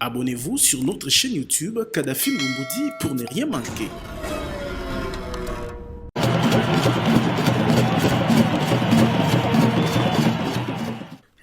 Abonnez-vous sur notre chaîne YouTube Kadhafi Moumoudi pour ne rien manquer.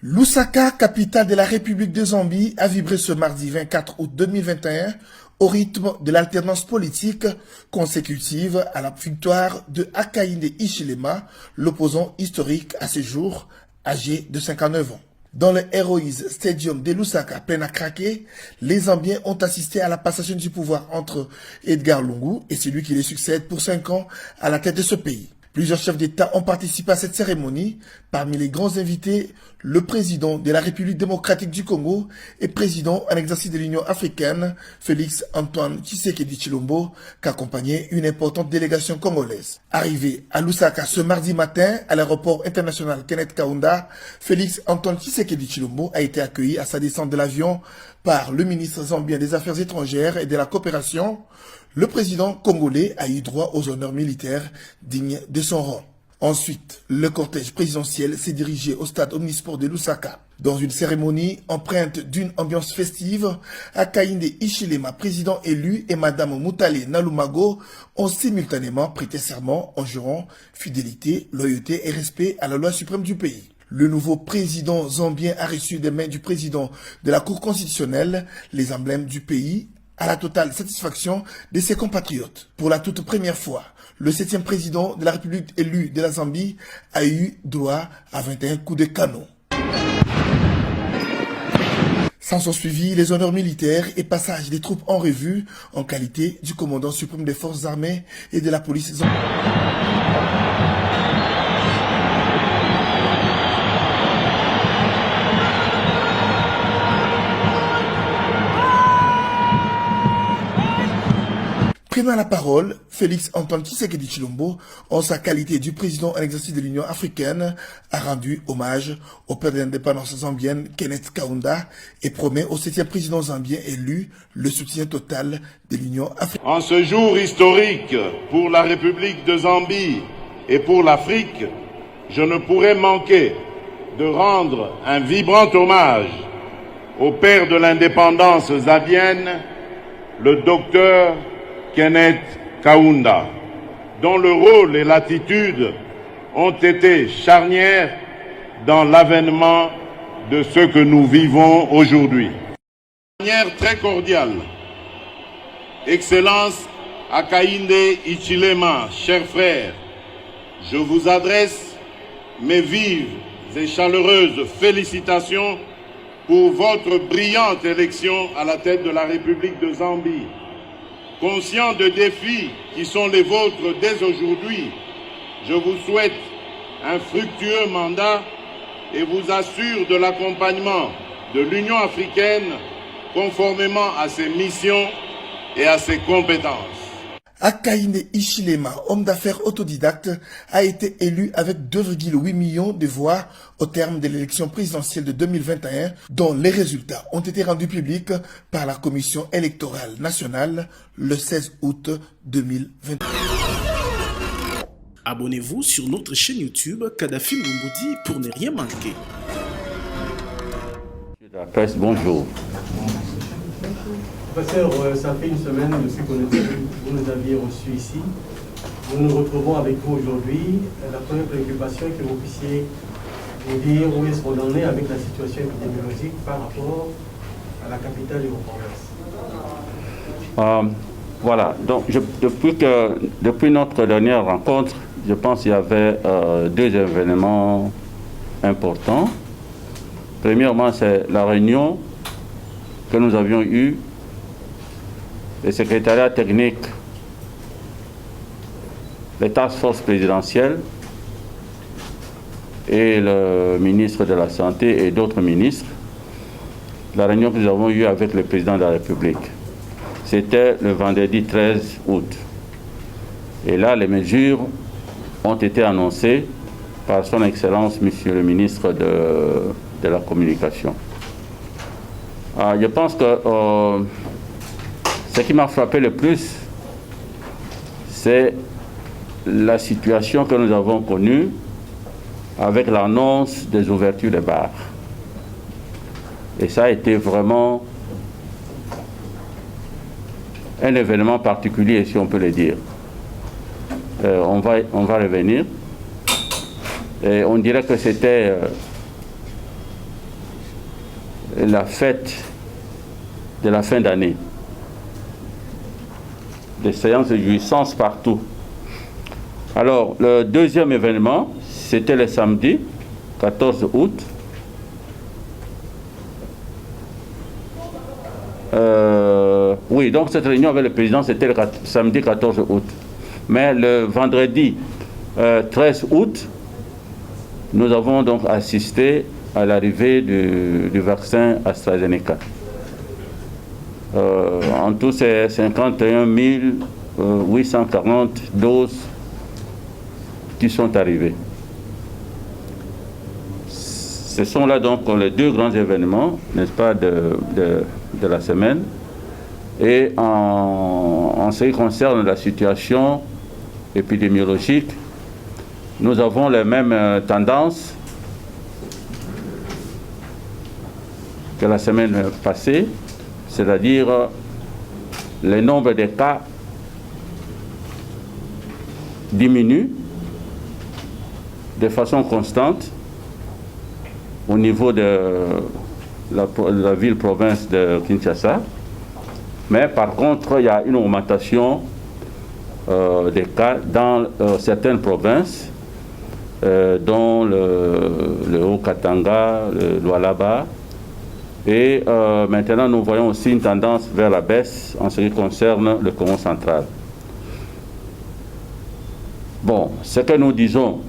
Lusaka, capitale de la République de Zambie, a vibré ce mardi 24 août 2021 au rythme de l'alternance politique consécutive à la victoire de Hakainde Hichilema, l'opposant historique à ce jour, âgé de 59 ans. Dans le Heroes Stadium de Lusaka, peine à craquer, les Zambiens ont assisté à la passation du pouvoir entre Edgar Lungu et celui qui le succède pour 5 ans à la tête de ce pays. Plusieurs chefs d'État ont participé à cette cérémonie. Parmi les grands invités, le président de la République démocratique du Congo et président en exercice de l'Union africaine, Félix Antoine Tshisekedi Tshilombo, qu'accompagnait une importante délégation congolaise. Arrivé à Lusaka ce mardi matin à l'aéroport international Kenneth Kaunda, Félix Antoine Tshisekedi Tshilombo a été accueilli à sa descente de l'avion par le ministre zambien des Affaires étrangères et de la coopération. Le président congolais a eu droit aux honneurs militaires dignes de son rang. Ensuite, le cortège présidentiel s'est dirigé au stade omnisport de Lusaka. Dans une cérémonie empreinte d'une ambiance festive, Hakainde Hichilema, président élu, et Madame Mutale Nalumago ont simultanément prêté serment en jurant fidélité, loyauté et respect à la loi suprême du pays. Le nouveau président zambien a reçu des mains du président de la Cour constitutionnelle les emblèmes du pays, à la totale satisfaction de ses compatriotes. Pour la toute première fois, le 7e président de la République élue de la Zambie a eu droit à 21 coups de canon. S'en sont suivis les honneurs militaires et passage des troupes en revue en qualité du commandant suprême des forces armées et de la police zambienne. Prenant la parole, Félix Antoine Tshisekedi Tshilombo, en sa qualité du président en exercice de l'Union africaine, a rendu hommage au père de l'indépendance zambienne, Kenneth Kaunda, et promet au 7e président zambien élu le soutien total de l'Union africaine. En ce jour historique pour la République de Zambie et pour l'Afrique, je ne pourrais manquer de rendre un vibrant hommage au père de l'indépendance zambienne, le docteur Kenneth Kaunda, dont le rôle et l'attitude ont été charnières dans l'avènement de ce que nous vivons aujourd'hui. De manière très cordiale, Excellence Hakainde Hichilema, chers frères, je vous adresse mes vives et chaleureuses félicitations pour votre brillante élection à la tête de la République de Zambie. Conscient des défis qui sont les vôtres dès aujourd'hui, je vous souhaite un fructueux mandat et vous assure de l'accompagnement de l'Union africaine conformément à ses missions et à ses compétences. Hakainde Hichilema, homme d'affaires autodidacte, a été élu avec 2,8 millions de voix au terme de l'élection présidentielle de 2021, dont les résultats ont été rendus publics par la Commission électorale nationale le 16 août 2021. Abonnez-vous sur notre chaîne YouTube Kadhafi Moumoudi pour ne rien manquer. La presse, bonjour. Professeur, ça fait une semaine depuis que vous nous aviez reçus ici. Nous nous retrouvons avec vous aujourd'hui. La première préoccupation est que vous puissiez nous dire où est-ce qu'on en est avec la situation épidémiologique par rapport à la capitale de vos provinces. Voilà, donc depuis notre dernière rencontre, je pense qu'il y avait 2 événements importants. Premièrement, c'est la réunion que nous avions eue, le secrétariat technique, les task force présidentielles et le ministre de la Santé et d'autres ministres, la réunion que nous avons eue avec le président de la République. C'était le vendredi 13 août. Et là, les mesures ont été annoncées par son Excellence, Monsieur le ministre de la Communication. Je pense que ce qui m'a frappé le plus, c'est la situation que nous avons connue avec l'annonce des ouvertures des bars. Et ça a été vraiment un événement particulier, si on peut le dire. On va revenir. Et on dirait que c'était la fête de la fin d'année. Des séances de jouissance partout. Alors, le deuxième événement, c'était le samedi 14 août. Oui, donc cette réunion avec le président, c'était le samedi 14 août. Mais le vendredi 13 août, nous avons donc assisté à l'arrivée du vaccin AstraZeneca. En tout, c'est 51 840 doses qui sont arrivées. Ce sont là donc les deux grands événements, n'est-ce pas, de la semaine. Et en ce qui concerne la situation épidémiologique, nous avons les mêmes tendances que la semaine passée, c'est-à-dire le nombre de cas diminue de façon constante au niveau de la ville-province de Kinshasa. Mais par contre, il y a une augmentation des cas dans certaines provinces, dont le Haut-Katanga, le Lualaba. Et maintenant, nous voyons aussi une tendance vers la baisse en ce qui concerne le Congo central. Bon, ce que nous disons,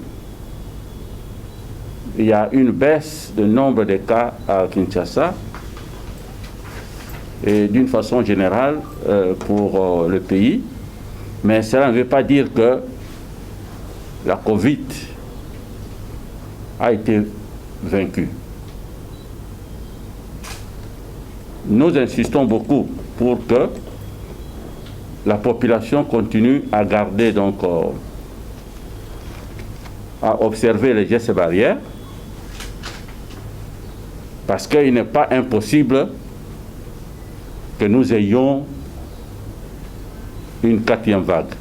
il y a une baisse du nombre de cas à Kinshasa et d'une façon générale pour le pays, mais cela ne veut pas dire que la Covid a été vaincue. Nous insistons beaucoup pour que la population continue à garder donc à observer les gestes barrières, parce qu'il n'est pas impossible que nous ayons une quatrième vague.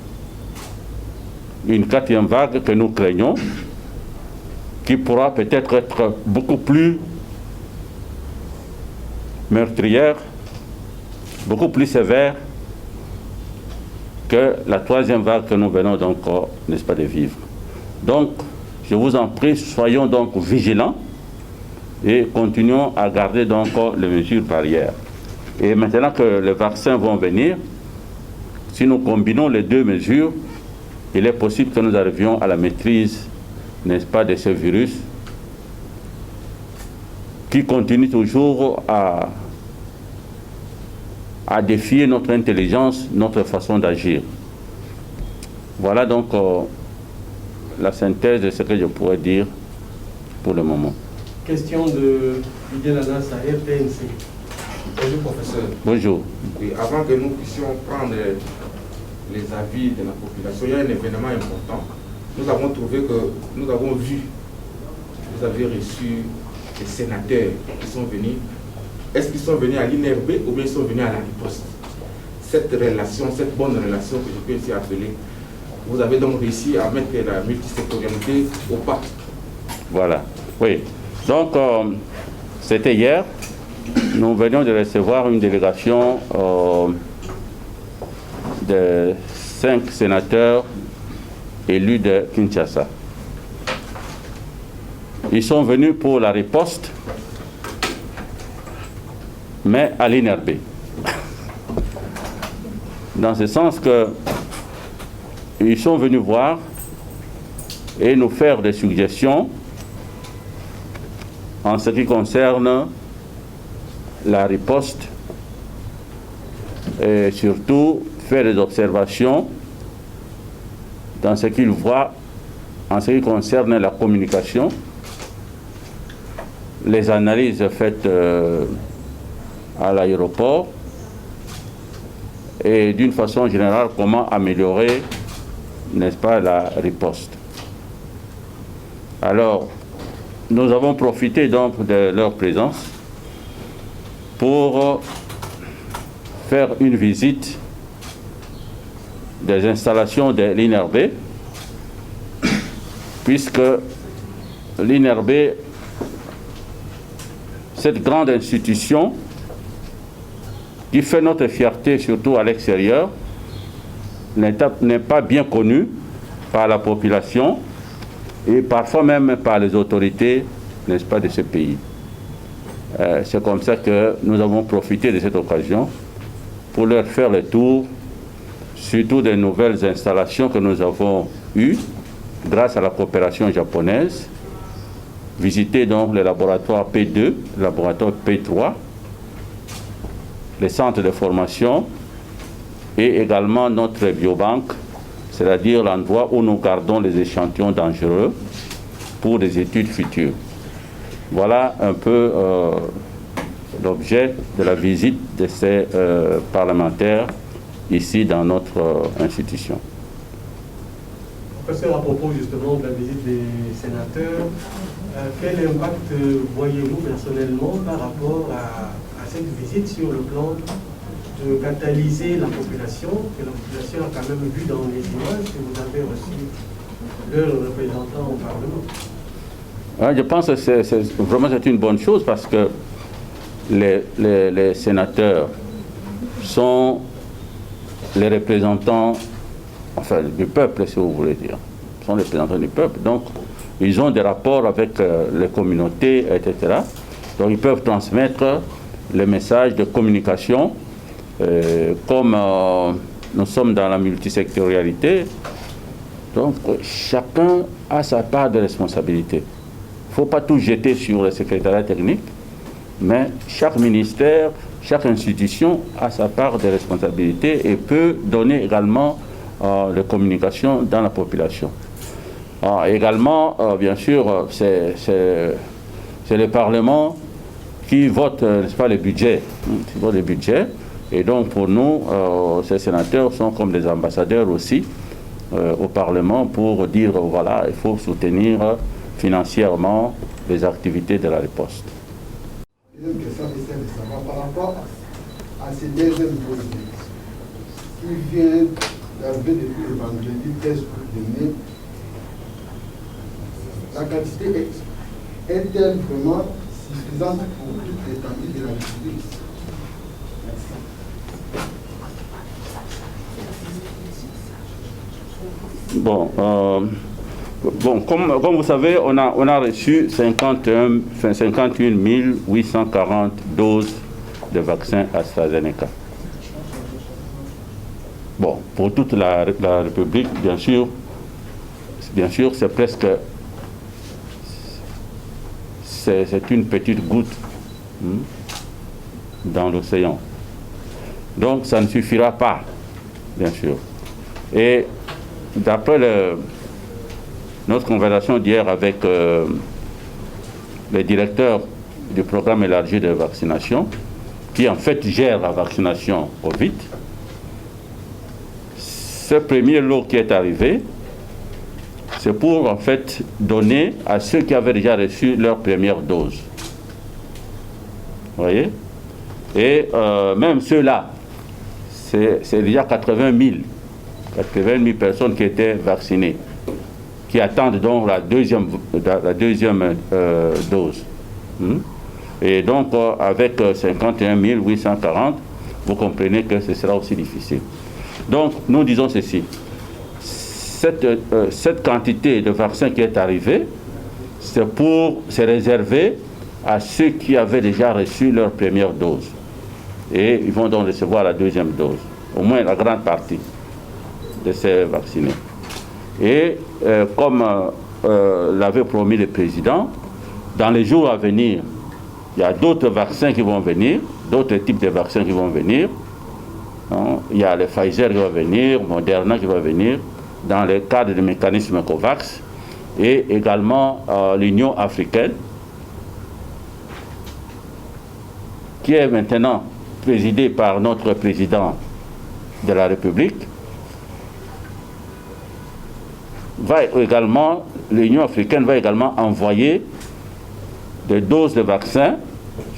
Une quatrième vague que nous craignons, qui pourra peut-être être beaucoup plus meurtrière, beaucoup plus sévère que la troisième vague que nous venons donc, n'est-ce pas, de vivre. Donc, je vous en prie, soyons donc vigilants et continuons à garder donc les mesures barrières. Et maintenant que les vaccins vont venir, si nous combinons les deux mesures, il est possible que nous arrivions à la maîtrise, n'est-ce pas, de ce virus qui continue toujours à défier notre intelligence, notre façon d'agir. Voilà donc la synthèse de ce que je pourrais dire pour le moment. Question de Didier Lanas à RTNC. Bonjour professeur. Bonjour. Oui, avant que nous puissions prendre les avis de la population, il y a un événement important. Nous avons trouvé que, nous avons vu, vous avez reçu des sénateurs qui sont venus. Est-ce qu'ils sont venus à l'INRB ou bien ils sont venus à la riposte? Cette relation, cette bonne relation que je peux ici appeler, vous avez donc réussi à mettre la multisectorialité au pas. Voilà, oui. Donc, c'était hier. Nous venions de recevoir une délégation de 5 sénateurs élus de Kinshasa. Ils sont venus pour la riposte, mais à l'INRB. Dans ce sens que ils sont venus voir et nous faire des suggestions en ce qui concerne la riposte et surtout faire des observations dans ce qu'ils voient en ce qui concerne la communication, les analyses faites à l'aéroport et d'une façon générale comment améliorer, n'est-ce pas, la riposte. Alors, nous avons profité donc de leur présence pour faire une visite des installations de l'INRB, puisque l'INRB, cette grande institution qui fait notre fierté, surtout à l'extérieur, n'est pas bien connue par la population et parfois même par les autorités, n'est-ce pas, de ce pays. C'est comme ça que nous avons profité de cette occasion pour leur faire le tour, surtout des nouvelles installations que nous avons eues grâce à la coopération japonaise, visiter donc le laboratoire P2, le laboratoire P3, les centres de formation et également notre biobanque, c'est-à-dire l'endroit où nous gardons les échantillons dangereux pour des études futures. Voilà un peu l'objet de la visite de ces parlementaires ici dans notre institution. Professeur, à propos justement de la visite des sénateurs, quel impact voyez-vous personnellement par rapport à cette visite sur le plan de catalyser la population, que la population a quand même vu dans les images que vous avez reçu leurs représentants au Parlement? Je pense que vraiment c'est une bonne chose parce que les sénateurs sont les représentants, enfin du peuple si vous voulez dire, sont les représentants du peuple, donc ils ont des rapports avec les communautés, etc. Donc ils peuvent transmettre les messages de communication, comme nous sommes dans la multisectorialité, donc chacun a sa part de responsabilité. Il ne faut pas tout jeter sur le secrétariat technique, mais chaque ministère, chaque institution a sa part de responsabilité et peut donner également de communication dans la population. Également, bien sûr, c'est le Parlement qui vote, n'est-ce pas, le budget. Qui vote le budget. Et donc, pour nous, ces sénateurs sont comme des ambassadeurs aussi au Parlement pour dire, voilà, il faut soutenir financièrement les activités de la riposte. Une question est celle de savoir par rapport à ces deuxièmes doses qui viennent d'arriver depuis le vendredi 13 août dernier. La quantité est-elle vraiment suffisante pour toute l'étendue de la République? Bon, comme vous savez, on a reçu 51 840 doses de vaccins AstraZeneca. Bon, pour toute la République, bien sûr, c'est presque... C'est une petite goutte dans l'océan. Donc, ça ne suffira pas, bien sûr. Et d'après notre conversation d'hier avec le directeur du programme élargi de vaccination, qui en fait gère la vaccination Covid, ce premier lot qui est arrivé, c'est pour en fait donner à ceux qui avaient déjà reçu leur première dose. Vous voyez? Et même ceux-là, c'est déjà 80 000 personnes qui étaient vaccinées, qui attendent donc la deuxième dose. Et donc, avec 51 840, vous comprenez que ce sera aussi difficile. Donc, nous disons ceci. Cette quantité de vaccins qui est arrivée, c'est réservé à ceux qui avaient déjà reçu leur première dose. Et ils vont donc recevoir la deuxième dose, au moins la grande partie de ces vaccinés. Et comme l'avait promis le président, dans les jours à venir, il y a d'autres vaccins qui vont venir, d'autres types de vaccins qui vont venir. Il y a le Pfizer qui va venir, Moderna qui va venir, dans le cadre du mécanisme COVAX, et également l'Union africaine, qui est maintenant présidée par notre président de la République. L'Union africaine va également envoyer des doses de vaccins,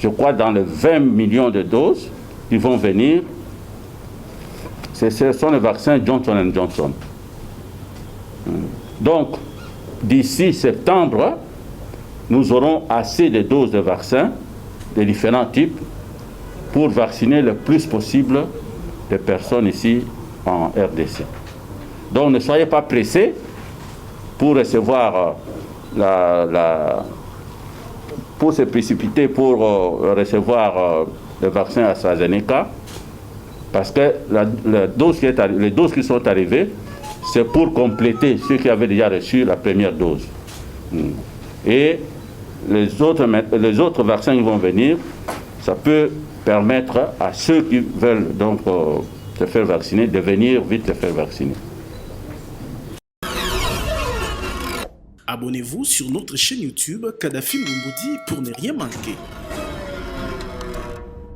je crois dans les 20 millions de doses qui vont venir. ce sont les vaccins Johnson & Johnson. Donc, d'ici septembre, nous aurons assez de doses de vaccins de différents types pour vacciner le plus possible de personnes ici en RDC. Donc ne soyez pas pressés pour recevoir pour se précipiter pour recevoir le vaccin AstraZeneca, parce que les doses qui sont arrivées, c'est pour compléter ceux qui avaient déjà reçu la première dose. Et les autres vaccins qui vont venir, ça peut permettre à ceux qui veulent donc se faire vacciner de venir vite se faire vacciner. Abonnez-vous sur notre chaîne YouTube Kadhafi Mboumoudi pour ne rien manquer.